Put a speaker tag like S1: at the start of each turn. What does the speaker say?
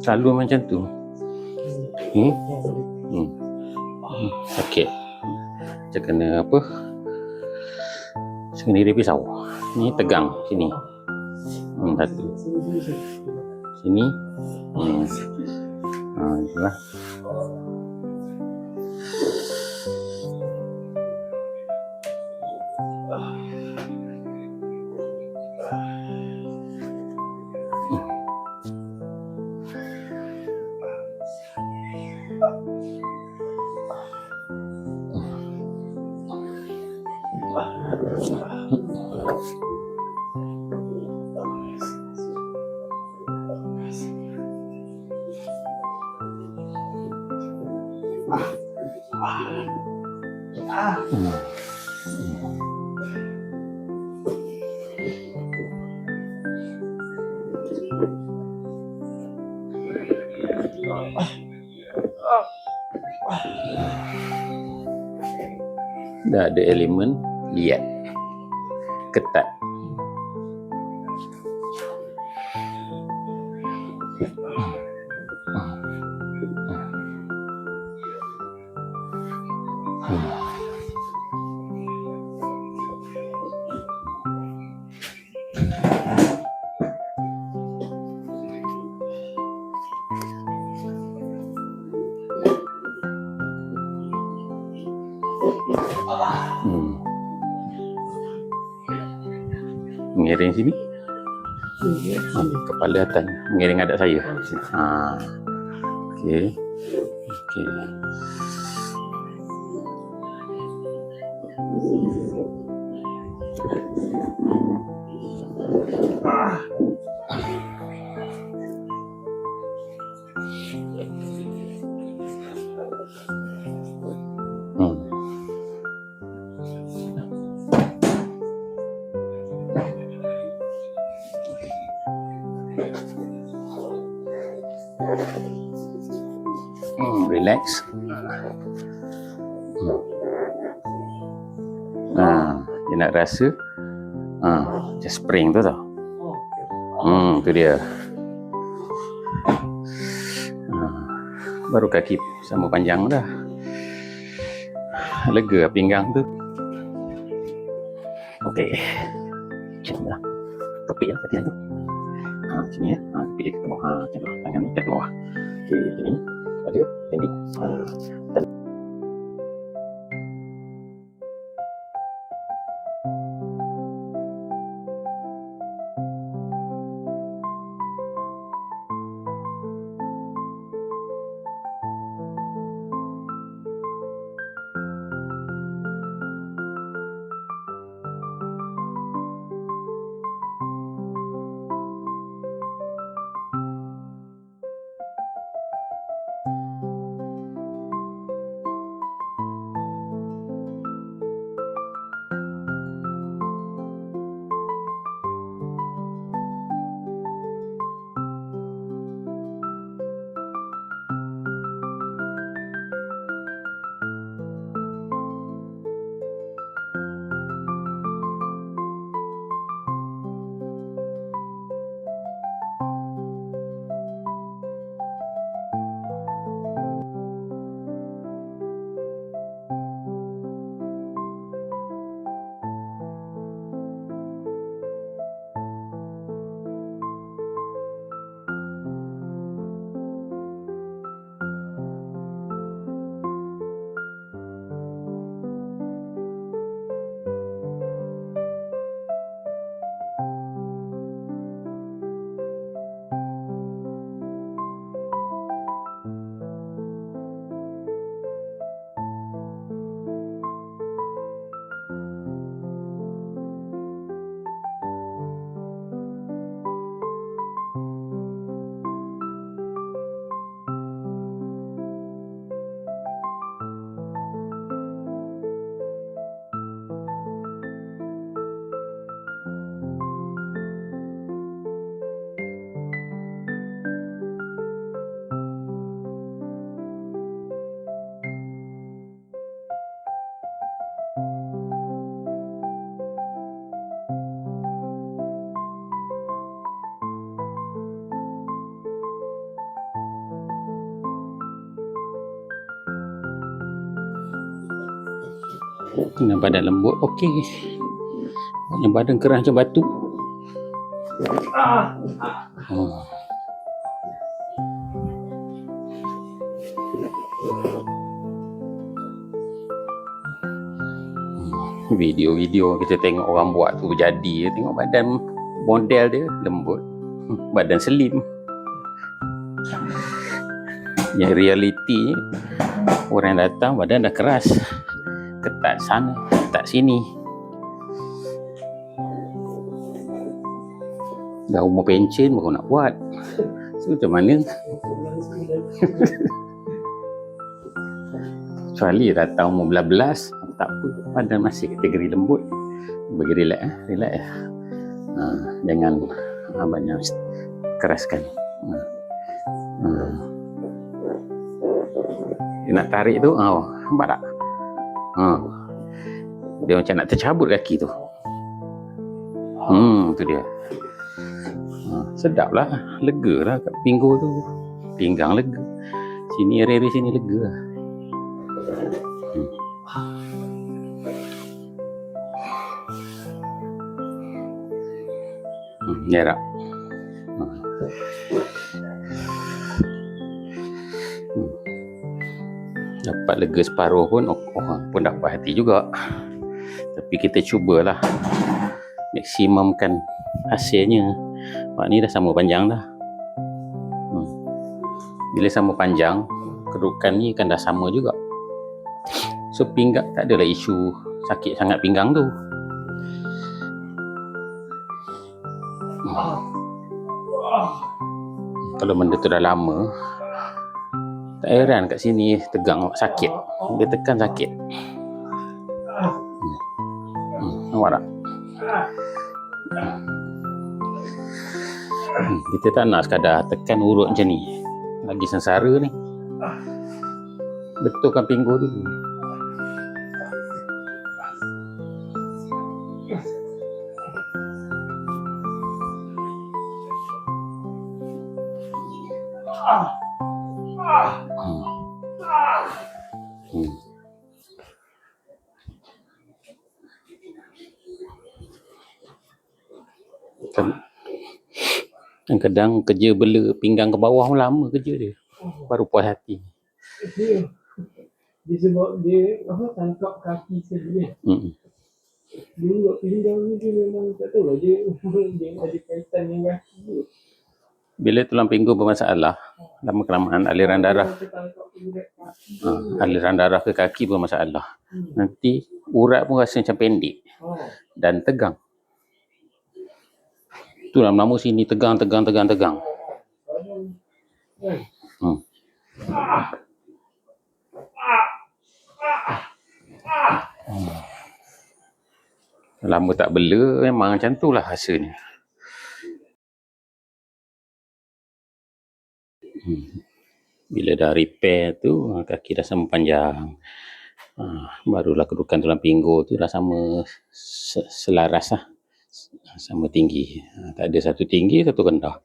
S1: Selalu macam tu. Sakit. Macam kena apa? Sendiri pisau. Ni tegang sini. Satu. Sini. Itulah. Dah ada elemen liat, ketat. Mengiring sini. Kepala atas mengiring adat saya. Okey. Relax. Dia nak rasa macam spring tu tau. Tu dia. Baru kaki sama panjang dah. Lega pinggang tu. Okey. Macam ni lah. Topik lah kaki tu. Sini ya. Topik ke bawah. Macam tu. Tangan ni ke bawah. Okey, sini. Ada pendek. Dengan badan lembut, okey. Yang badan keras macam batu. Video-video kita tengok orang buat tu berjadi, tengok badan model dia lembut, badan slim. Yang realiti orang datang badan dah keras, ketat sana, ketat sini. Dah umur pencen baru nak buat. So macam mana? Kecuali datang umur belas-belas, tak apa, badan masih kategori lembut. Bagi relax, relax. Jangan banyak keraskan. Dia nak tarik tu, nampak tak? Dia macam nak tercabut kaki tu. Tu dia. Sedap lah, lega lah kat pinggul tu. Pinggang lega. Sini area sini lega lah. Jarak. Dapat lega separuh pun orang pun dapat hati juga. Tapi kita cubalah maksimumkan hasilnya. Mak ni dah sama panjang dah. Bila sama panjang, kedudukan ni kan dah sama juga. So pinggang tak adalah isu sakit sangat pinggang tu. Kalau benda tu dah lama, tak heran kat sini tegang sakit. Dia tekan sakit. Nampak tak? Kita tak nak sekadar tekan urut macam ni. Lagi sengsara ni. Betulkan pinggul dulu. Kadang-kadang kerja bela pinggang ke bawah lama kerja dia. Baru puas hati.
S2: Dia sebab dia tangkap kaki sendiri. Dia buat pinggang ni dia memang tak tahu lah dia ada kaitan dengan kaki dia.
S1: Bila tulang pinggul bermasalah, lama-kelamaan aliran darah ke kaki bermasalah. Nanti urat pun rasa macam pendek dan tegang. Tu lama-lama sini tegang. Lama tak bela memang macam tu lah rasanya. Bila dah repair tu, kaki dah sama panjang. Barulah kedudukan tulang pinggul tu dah sama selaras lah. Sama tinggi. Tak ada satu tinggi, satu rendah.